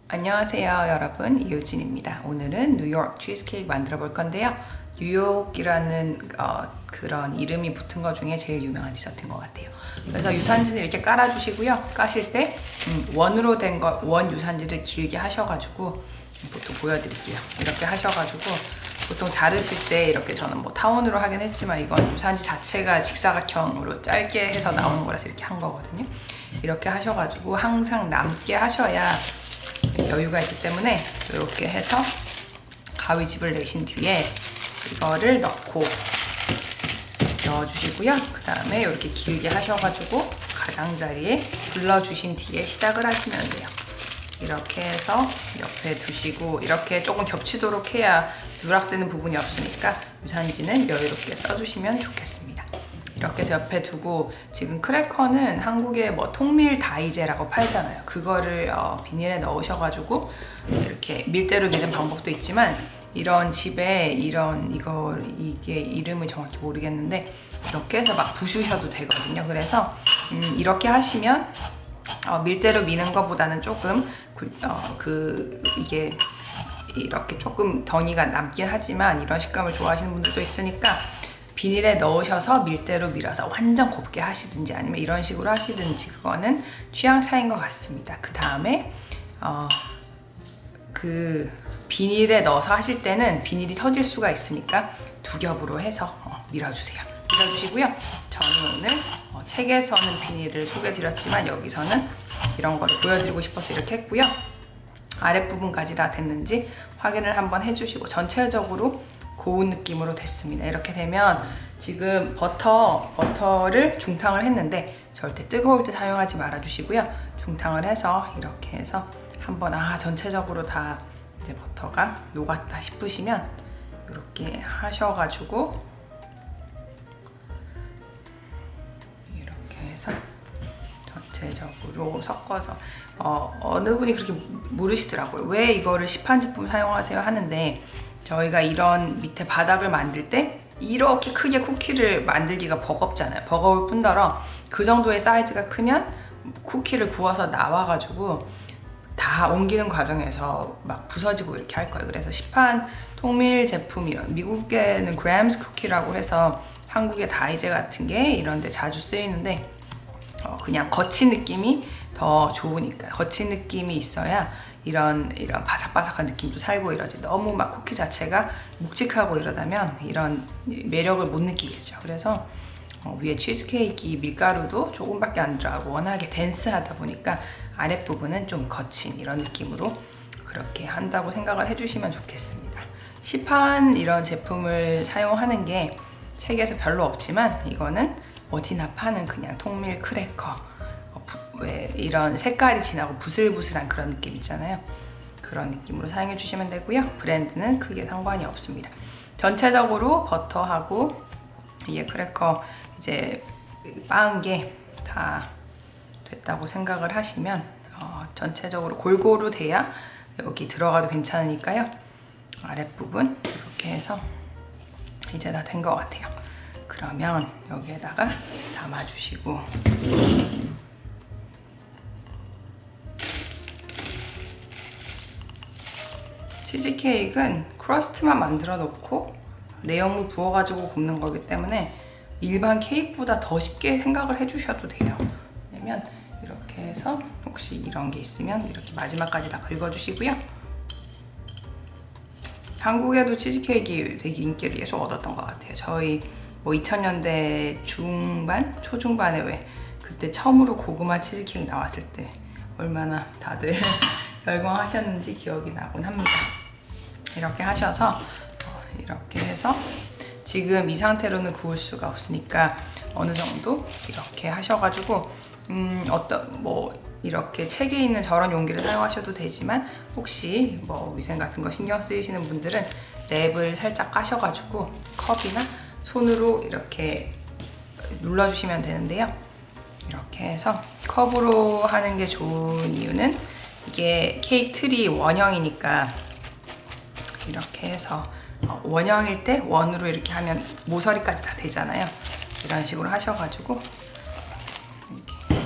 안녕하세요 여러분, 이효진입니다. 오늘은 뉴욕 치즈케이크 만들어 볼 건데요. 뉴욕이라는 그런 이름이 붙은 것 중에 제일 유명한 디저트인 것 같아요. 그래서 유산지를 이렇게 깔아 주시고요. 까실 때 원으로 된 거, 원 유산지를 길게 하셔가지고 보통 보여드릴게요. 이렇게 하셔가지고 보통 자르실 때 이렇게 저는 뭐 타원으로 하긴 했지만 이건 유산지 자체가 직사각형으로 짧게 해서 나오는 거라서 이렇게 한 거거든요. 이렇게 하셔가지고 항상 남게 하셔야 여유가 있기 때문에 이렇게 해서 가위집을 내신 뒤에 이거를 넣어주시고요. 그 다음에 이렇게 길게 하셔가지고 가장자리에 둘러주신 뒤에 시작을 하시면 돼요. 이렇게 해서 옆에 두시고 이렇게 조금 겹치도록 해야 누락되는 부분이 없으니까 유산지는 여유롭게 써주시면 좋겠습니다. 이렇게 해서 옆에 두고, 지금 크래커는 한국에 뭐 통밀 다이제라고 팔잖아요. 그거를 비닐에 넣으셔가지고 이렇게 밀대로 미는 방법도 있지만, 이런 집에 이게 이름을 정확히 모르겠는데 이렇게 해서 막 부수셔도 되거든요. 그래서 이렇게 하시면 밀대로 미는 것보다는 조금 이게 이렇게 조금 덩이가 남긴 하지만 이런 식감을 좋아하시는 분들도 있으니까 비닐에 넣으셔서 밀대로 밀어서 완전 곱게 하시든지 아니면 이런 식으로 하시든지 그거는 취향 차이인 것 같습니다. 그 다음에 그 비닐에 넣어서 하실 때는 비닐이 터질 수가 있으니까 두 겹으로 해서 밀어주세요. 밀어주시고요. 저는 오늘 책에서는 비닐을 소개드렸지만 여기서는 이런 거를 보여드리고 싶어서 이렇게 했고요. 아랫부분까지 다 됐는지 확인을 한번 해주시고 전체적으로 고운 느낌으로 됐습니다. 이렇게 되면 지금 버터를 중탕을 했는데 절대 뜨거울 때 사용하지 말아 주시고요. 중탕을 해서 이렇게 해서 한번 전체적으로 다 이제 버터가 녹았다 싶으시면 이렇게 하셔가지고 이렇게 해서 전체적으로 섞어서 어느 분이 그렇게 물으시더라고요. 왜 이거를 시판 제품 사용하세요 하는데, 저희가 이런 밑에 바닥을 만들 때 이렇게 크게 쿠키를 만들기가 버겁잖아요. 버거울 뿐더러 그 정도의 사이즈가 크면 쿠키를 구워서 나와가지고 다 옮기는 과정에서 막 부서지고 이렇게 할 거예요. 그래서 시판 통밀 제품이런, 미국에는 그램스 쿠키라고 해서 한국의 다이제 같은 게 이런 데 자주 쓰이는데 그냥 거친 느낌이 더 좋으니까, 거친 느낌이 있어야 이런 바삭바삭한 느낌도 살고 이러지, 너무 막 쿠키 자체가 묵직하고 이러다면 이런 매력을 못 느끼겠죠. 그래서 위에 치즈케이크 밀가루도 조금밖에 안 들어가고 워낙에 덴스하다 보니까 아랫부분은 좀 거친 이런 느낌으로 그렇게 한다고 생각을 해주시면 좋겠습니다. 시판 이런 제품을 사용하는 게 책에서 별로 없지만 이거는 어디나 파는 그냥 통밀 크래커, 왜 이런 색깔이 진하고 부슬부슬한 그런 느낌 있잖아요. 그런 느낌으로 사용해 주시면 되고요. 브랜드는 크게 상관이 없습니다. 전체적으로 버터하고 이게 크래커 이제 빻은 게 다 됐다고 생각을 하시면 전체적으로 골고루 돼야 여기 들어가도 괜찮으니까요. 아랫부분 이렇게 해서 이제 다 된 것 같아요. 그러면 여기에다가 담아주시고, 치즈케이크는 크러스트만 만들어 놓고 내용물 부어가지고 굽는 거기 때문에 일반 케이크보다 더 쉽게 생각을 해주셔도 돼요. 왜냐면 이렇게 해서 혹시 이런 게 있으면 이렇게 마지막까지 다 긁어주시고요. 한국에도 치즈케이크 되게 인기를 계속 얻었던 것 같아요. 저희 뭐 2000년대 중반, 초중반에 왜 그때 처음으로 고구마 치즈케이크 나왔을 때 얼마나 다들 열광하셨는지 기억이 나곤 합니다. 이렇게 하셔서 이렇게 해서 지금 이 상태로는 구울 수가 없으니까 어느 정도 이렇게 하셔가지고 이렇게 책에 있는 저런 용기를 사용하셔도 되지만 혹시 뭐 위생 같은 거 신경 쓰이시는 분들은 랩을 살짝 까셔가지고 컵이나 손으로 이렇게 눌러주시면 되는데요. 이렇게 해서 컵으로 하는 게 좋은 이유는 이게 케이크 틀이 원형이니까 이렇게 해서 원형일 때 원으로 이렇게 하면 모서리까지 다 되잖아요. 이런 식으로 하셔가지고 이렇게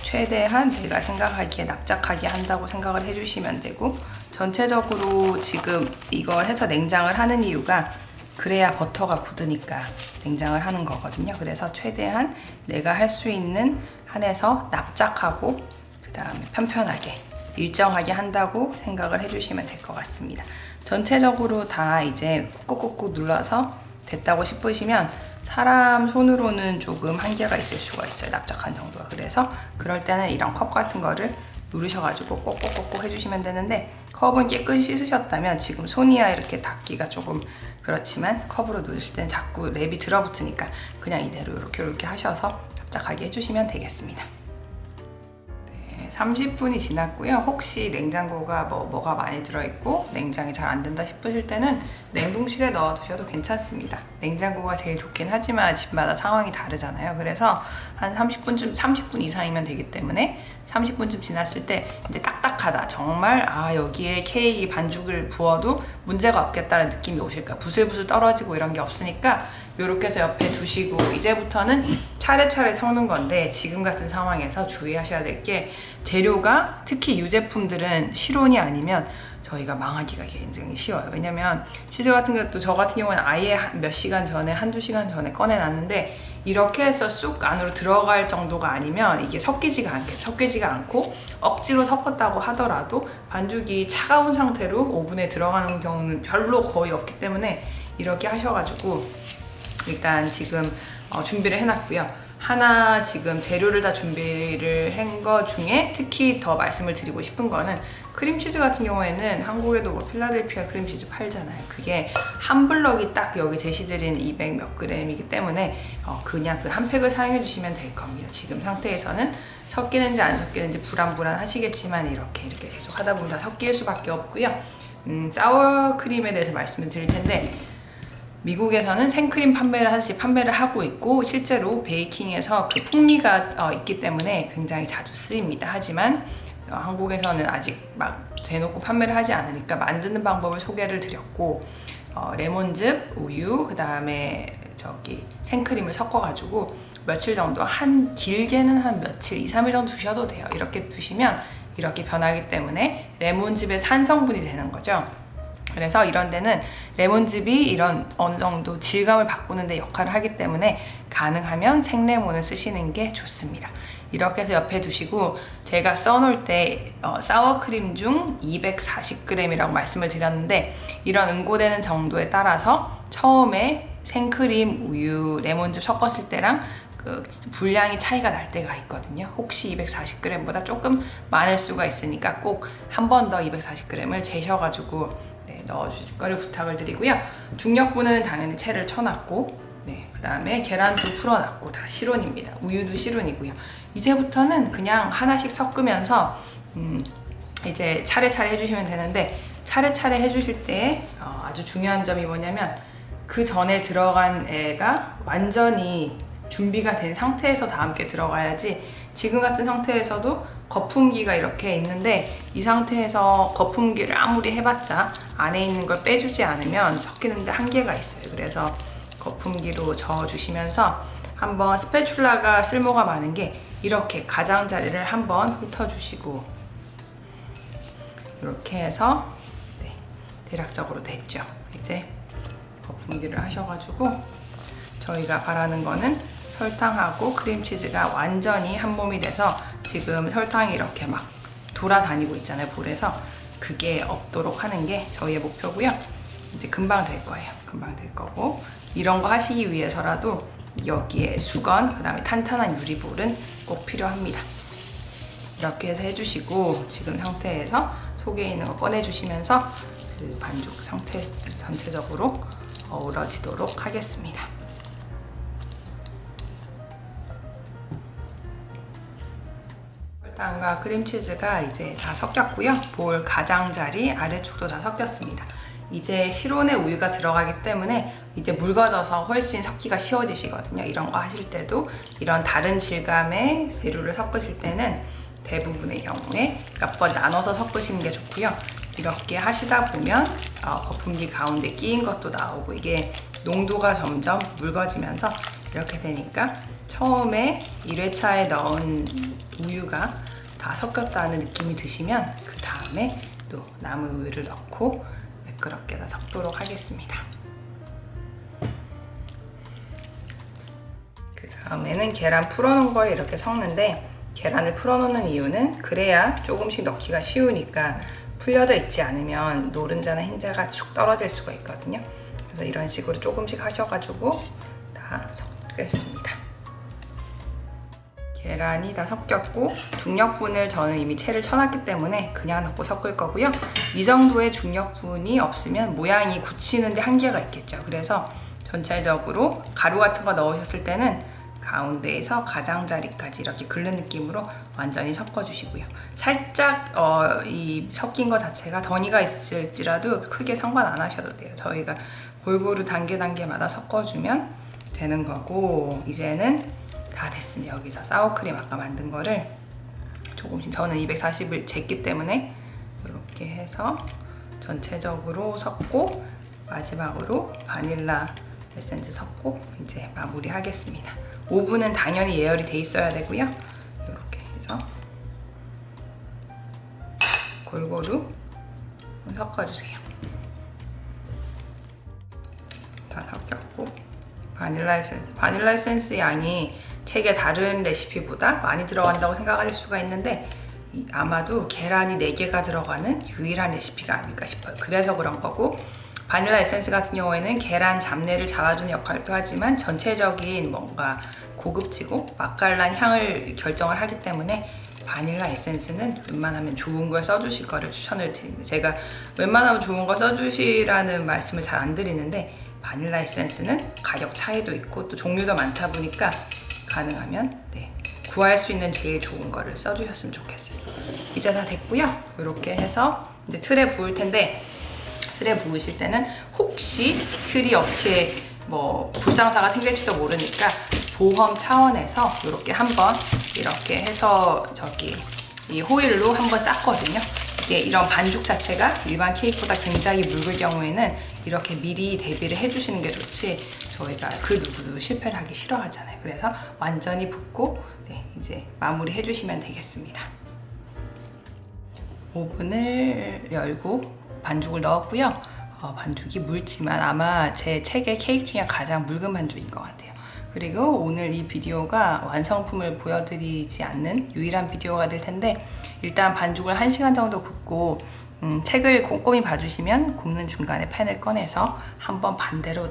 최대한 내가 생각하기에 납작하게 한다고 생각을 해주시면 되고, 전체적으로 지금 이걸 해서 냉장을 하는 이유가 그래야 버터가 굳으니까 냉장을 하는 거거든요. 그래서 최대한 내가 할 수 있는 한에서 납작하고 그 다음에 편편하게 일정하게 한다고 생각을 해주시면 될 것 같습니다. 전체적으로 다 이제 꾹꾹꾹 눌러서 됐다고 싶으시면 사람 손으로는 조금 한계가 있을 수가 있어요. 납작한 정도가. 그래서 그럴 때는 이런 컵 같은 거를 누르셔가지고 꼭꼭꼭꼭 해주시면 되는데, 컵은 깨끗이 씻으셨다면 지금 손이야 이렇게 닿기가 조금 그렇지만 컵으로 누르실 때는 자꾸 랩이 들어붙으니까 그냥 이대로 이렇게 하셔서 납작하게 해주시면 되겠습니다. 30분이 지났고요. 혹시 냉장고가 뭐가 많이 들어있고 냉장이 잘 안 된다 싶으실 때는 냉동실에 넣어 두셔도 괜찮습니다. 냉장고가 제일 좋긴 하지만 집마다 상황이 다르잖아요. 그래서 한 30분 이상이면 되기 때문에 30분쯤 지났을 때 이제 딱딱하다, 정말 여기에 케이크 반죽을 부어도 문제가 없겠다는 느낌이 오실까, 부슬부슬 떨어지고 이런 게 없으니까 이렇게 해서 옆에 두시고, 이제부터는 차례차례 섞는 건데, 지금 같은 상황에서 주의하셔야 될 게, 재료가 특히 유제품들은 실온이 아니면 저희가 망하기가 굉장히 쉬워요. 왜냐면 치즈 같은 것도 저 같은 경우는 아예 몇 시간 전에, 한두 시간 전에 꺼내놨는데, 이렇게 해서 쑥 안으로 들어갈 정도가 아니면 이게 섞이지가 않고 억지로 섞었다고 하더라도 반죽이 차가운 상태로 오븐에 들어가는 경우는 별로 거의 없기 때문에 이렇게 하셔가지고 일단 지금 준비를 해놨고요. 하나 지금 재료를 다 준비를 한 거 중에 특히 더 말씀을 드리고 싶은 거는, 크림치즈 같은 경우에는 한국에도 필라델피아 크림치즈 팔잖아요. 그게 한 블럭이 딱 여기 제시드린 200 몇 g이기 때문에 그냥 그 한 팩을 사용해 주시면 될 겁니다. 지금 상태에서는 섞이는지 안 섞이는지 불안하시겠지만 이렇게 계속 하다 보면 다 섞일 수밖에 없고요. 사워크림에 대해서 말씀을 드릴 텐데, 미국에서는 생크림 판매를 하고 있고, 실제로 베이킹에서 그 풍미가 있기 때문에 굉장히 자주 쓰입니다. 하지만 한국에서는 아직 막 대놓고 판매를 하지 않으니까 만드는 방법을 소개를 드렸고, 레몬즙, 우유, 그 다음에 생크림을 섞어가지고 며칠 정도, 길게는 한 며칠, 2, 3일 정도 두셔도 돼요. 이렇게 두시면 이렇게 변하기 때문에 레몬즙의 산성분이 되는 거죠. 그래서 이런 데는 레몬즙이 이런 어느 정도 질감을 바꾸는 데 역할을 하기 때문에 가능하면 생레몬을 쓰시는 게 좋습니다. 이렇게 해서 옆에 두시고, 제가 써놓을 때 사워크림 중 240g이라고 말씀을 드렸는데, 이런 응고되는 정도에 따라서 처음에 생크림, 우유, 레몬즙 섞었을 때랑 그 분량이 차이가 날 때가 있거든요. 혹시 240g보다 조금 많을 수가 있으니까 꼭 한 번 더 240g을 재셔가지고 넣어주실 거를 부탁을 드리고요. 중력분은 당연히 채를 쳐놨고, 그 다음에 계란도 풀어놨고, 다 실온입니다. 우유도 실온이고요. 이제부터는 그냥 하나씩 섞으면서 이제 차례차례 해주시면 되는데, 차례차례 해주실 때 아주 중요한 점이 뭐냐면, 그 전에 들어간 애가 완전히 준비가 된 상태에서 다 함께 들어가야지, 지금 같은 상태에서도 거품기가 이렇게 있는데, 이 상태에서 거품기를 아무리 해봤자 안에 있는 걸 빼주지 않으면 섞이는데 한계가 있어요. 그래서 거품기로 저어주시면서, 한번 스패츌라가 쓸모가 많은 게 이렇게 가장자리를 한번 훑어주시고, 이렇게 해서 대략적으로 됐죠. 이제 거품기를 하셔가지고, 저희가 바라는 거는 설탕하고 크림치즈가 완전히 한 몸이 돼서, 지금 설탕이 이렇게 막 돌아다니고 있잖아요, 볼에서. 그게 없도록 하는 게 저희의 목표고요. 이제 금방 될 거예요. 금방 될 거고, 이런 거 하시기 위해서라도 여기에 수건, 그 다음에 탄탄한 유리볼은 꼭 필요합니다. 이렇게 해서 해주시고, 지금 상태에서 속에 있는 거 꺼내주시면서 그 반죽 상태 전체적으로 어우러지도록 하겠습니다. 설탕과 크림치즈가 이제 다 섞였고요. 볼 가장자리 아래쪽도 다 섞였습니다. 이제 실온에 우유가 들어가기 때문에 이제 묽어져서 훨씬 섞기가 쉬워지시거든요. 이런 거 하실 때도 이런 다른 질감의 재료를 섞으실 때는 대부분의 경우에 몇 번 나눠서 섞으시는 게 좋고요. 이렇게 하시다 보면 거품기 가운데 끼인 것도 나오고, 이게 농도가 점점 묽어지면서 이렇게 되니까 처음에 1회차에 넣은 우유가 다 섞였다는 느낌이 드시면 그 다음에 또 남은 우유를 넣고 매끄럽게 다 섞도록 하겠습니다. 그 다음에는 계란 풀어놓은 걸 이렇게 섞는데, 계란을 풀어놓는 이유는 그래야 조금씩 넣기가 쉬우니까 풀려져 있지 않으면 노른자나 흰자가 축 떨어질 수가 있거든요. 그래서 이런 식으로 조금씩 하셔가지고 다 섞겠습니다. 계란이 다 섞였고, 중력분을 저는 이미 채를 쳐놨기 때문에 그냥 넣고 섞을 거고요. 이 정도의 중력분이 없으면 모양이 굳히는데 한계가 있겠죠. 그래서 전체적으로 가루 같은 거 넣으셨을 때는 가운데에서 가장자리까지 이렇게 긁는 느낌으로 완전히 섞어주시고요. 살짝 이 섞인 것 자체가 더니가 있을지라도 크게 상관 안 하셔도 돼요. 저희가 골고루 단계마다 섞어주면 되는 거고, 이제는 다 됐습니다. 여기서 사워크림 아까 만든 거를 조금씩, 저는 240을 쟀기 때문에 이렇게 해서 전체적으로 섞고, 마지막으로 바닐라 에센스 섞고 이제 마무리 하겠습니다. 오븐은 당연히 예열이 돼 있어야 되고요. 이렇게 해서 골고루 섞어주세요. 다 섞였고, 바닐라 에센스 양이 책의 다른 레시피보다 많이 들어간다고 생각하실 수가 있는데, 아마도 계란이 4개가 들어가는 유일한 레시피가 아닐까 싶어요. 그래서 그런 거고, 바닐라 에센스 같은 경우에는 계란 잡내를 잡아주는 역할도 하지만 전체적인 뭔가 고급지고 맛깔난 향을 결정을 하기 때문에 바닐라 에센스는 웬만하면 좋은 걸 써주실 거를 추천을 드립니다. 제가 웬만하면 좋은 거 써주시라는 말씀을 잘 안 드리는데, 바닐라 에센스는 가격 차이도 있고 또 종류도 많다 보니까 가능하면 구할 수 있는 제일 좋은 거를 써주셨으면 좋겠어요. 이제 다 됐고요. 이렇게 해서 이제 틀에 부을 텐데, 틀에 부으실 때는 혹시 틀이 어떻게 불상사가 생길지도 모르니까 보험 차원에서 이렇게 한번 이렇게 해서 이 호일로 한번 쌌거든요. 이게 이런 반죽 자체가 일반 케이크보다 굉장히 묽을 경우에는 이렇게 미리 대비를 해주시는 게 좋지, 저희가 그 누구도 실패를 하기 싫어하잖아요. 그래서 완전히 붓고 이제 마무리 해주시면 되겠습니다. 오븐을 열고 반죽을 넣었고요. 반죽이 묽지만 아마 제 책의 케이크 중에 가장 묽은 반죽인 것 같아요. 그리고 오늘 이 비디오가 완성품을 보여드리지 않는 유일한 비디오가 될 텐데, 일단 반죽을 1시간 정도 굽고, 책을 꼼꼼히 봐주시면 굽는 중간에 팬을 꺼내서 한번 반대로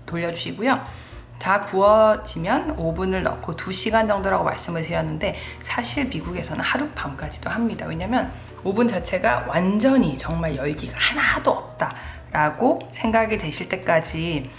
돌려주시고요. 다 구워지면 오븐을 넣고 2시간 정도라고 말씀을 드렸는데, 사실 미국에서는 하룻밤까지도 합니다. 왜냐면 오븐 자체가 완전히 정말 열기가 하나도 없다라고 생각이 되실 때까지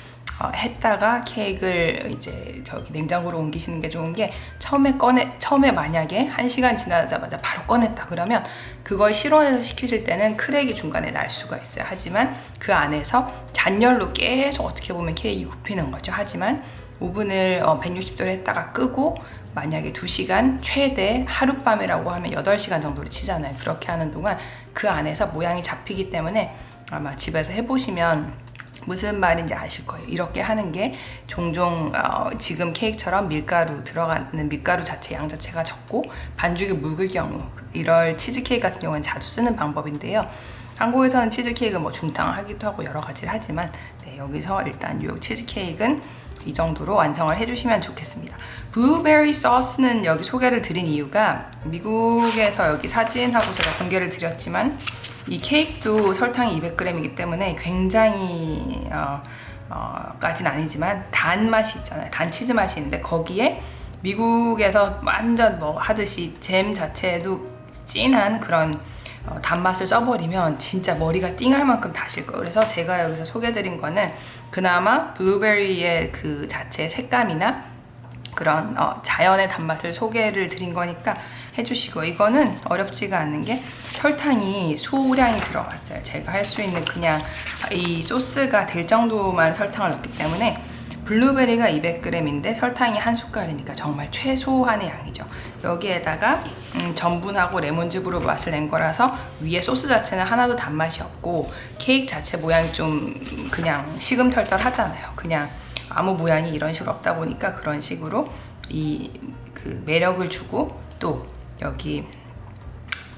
했다가 케이크를 이제 냉장고로 옮기시는 게 좋은 게, 처음에 만약에 1시간 지나자마자 바로 꺼냈다 그러면 그걸 실온에서 식히실 때는 크랙이 중간에 날 수가 있어요. 하지만 그 안에서 잔열로 계속 어떻게 보면 케이크가 굽히는 거죠. 하지만 오븐을 160도로 했다가 끄고, 만약에 2시간, 최대 하룻밤이라고 하면 8시간 정도를 치잖아요. 그렇게 하는 동안 그 안에서 모양이 잡히기 때문에 아마 집에서 해보시면 무슨 말인지 아실 거예요. 이렇게 하는 게 종종 지금 케이크처럼 들어가는 밀가루 자체 양 자체가 적고 반죽이 묽을 경우, 이럴 치즈케이크 같은 경우는 자주 쓰는 방법인데요. 한국에서는 치즈케이크 중탕을 하기도 하고 여러 가지를 하지만, 여기서 일단 뉴욕 치즈케이크는 이 정도로 완성을 해주시면 좋겠습니다. 블루베리 소스는 여기 소개를 드린 이유가, 미국에서 여기 사진하고 제가 공개를 드렸지만 이 케이크도 설탕이 200g이기 때문에 굉장히 까진 아니지만 단 맛이 있잖아요. 단 치즈 맛이 있는데, 거기에 미국에서 완전 하듯이 잼 자체에도 진한 그런 단맛을 써버리면 진짜 머리가 띵할 만큼 다실 거예요. 그래서 제가 여기서 소개드린 거는 그나마 블루베리의 그 자체의 색감이나 그런 자연의 단맛을 소개를 드린 거니까 해주시고, 이거는 어렵지가 않은 게 설탕이 소량이 들어갔어요. 제가 할 수 있는 그냥 이 소스가 될 정도만 설탕을 넣기 때문에, 블루베리가 200g인데 설탕이 한 숟갈이니까 정말 최소한의 양이죠. 여기에다가 전분하고 레몬즙으로 맛을 낸 거라서 위에 소스 자체는 하나도 단맛이 없고, 케이크 자체 모양이 좀 그냥 시금털털 하잖아요. 그냥 아무 모양이 이런 식으로 없다 보니까 그런 식으로 그 매력을 주고 또 여기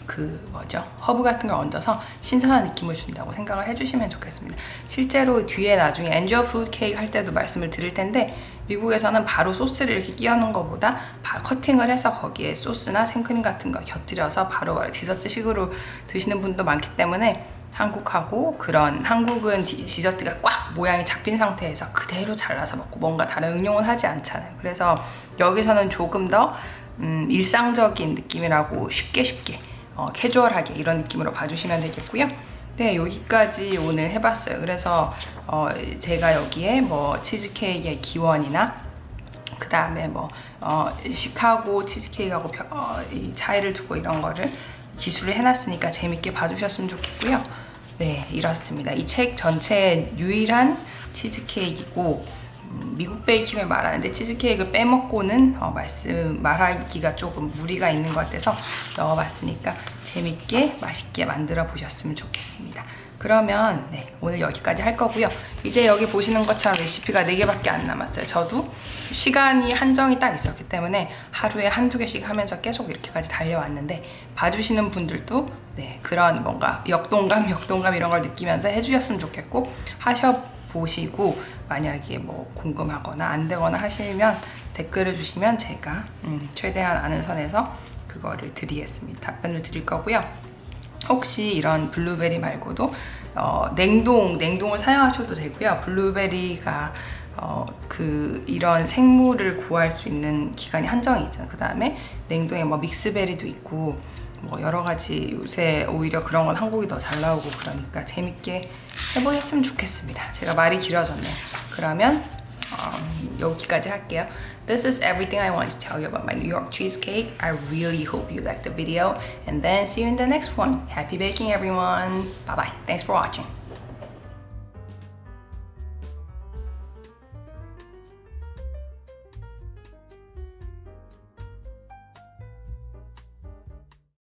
그 뭐죠? 허브 같은 걸 얹어서 신선한 느낌을 준다고 생각을 해주시면 좋겠습니다. 실제로 뒤에 나중에 엔젤 푸드 케이크 할 때도 말씀을 드릴 텐데 미국에서는 바로 소스를 이렇게 끼얹는 것보다 커팅을 해서 거기에 소스나 생크림 같은 거 곁들여서 바로 디저트식으로 드시는 분도 많기 때문에 한국하고 한국은 디저트가 꽉 모양이 잡힌 상태에서 그대로 잘라서 먹고 뭔가 다른 응용은 하지 않잖아요. 그래서 여기서는 조금 더 일상적인 느낌이라고 쉽게 캐주얼하게 이런 느낌으로 봐주시면 되겠고요. 네, 여기까지 오늘 해봤어요. 그래서 제가 여기에 뭐 치즈케이크의 기원이나 그 다음에 뭐 시카고 치즈케이크하고 이 차이를 두고 이런 거를 기술을 해놨으니까 재밌게 봐주셨으면 좋겠고요. 네, 이렇습니다. 이 책 전체의 유일한 치즈케이크이고 미국 베이킹을 말하는데 치즈케이크를 빼먹고는 말하기가 조금 무리가 있는 것 같아서 넣어봤으니까 재밌게 맛있게 만들어 보셨으면 좋겠습니다. 그러면 네, 오늘 여기까지 할 거고요. 이제 여기 보시는 것처럼 레시피가 4개밖에 안 남았어요. 저도 시간이 한정이 딱 있었기 때문에 하루에 한두 개씩 하면서 계속 이렇게까지 달려왔는데 봐주시는 분들도 네, 그런 뭔가 역동감 이런 걸 느끼면서 해주셨으면 좋겠고 하셔보시고 만약에 뭐 궁금하거나 안 되거나 하시면 댓글을 주시면 제가 최대한 아는 선에서 그거를 드리겠습니다. 답변을 드릴 거고요. 혹시 이런 블루베리 말고도 냉동을 사용하셔도 되고요. 블루베리가 이런 생물을 구할 수 있는 기간이 한정이 있잖아요. 그 다음에 냉동에 뭐 믹스베리도 있고 뭐 여러 가지 요새 오히려 그런 건 한국이 더 잘 나오고 그러니까 재밌게 해보셨으면 좋겠습니다. 제가 말이 길어졌네요. 그러면 여기까지 할게요. This is everything I wanted to tell you about my New York cheesecake. I really hope you liked the video and then see you in the next one. Happy baking everyone. Bye bye. Thanks for watching.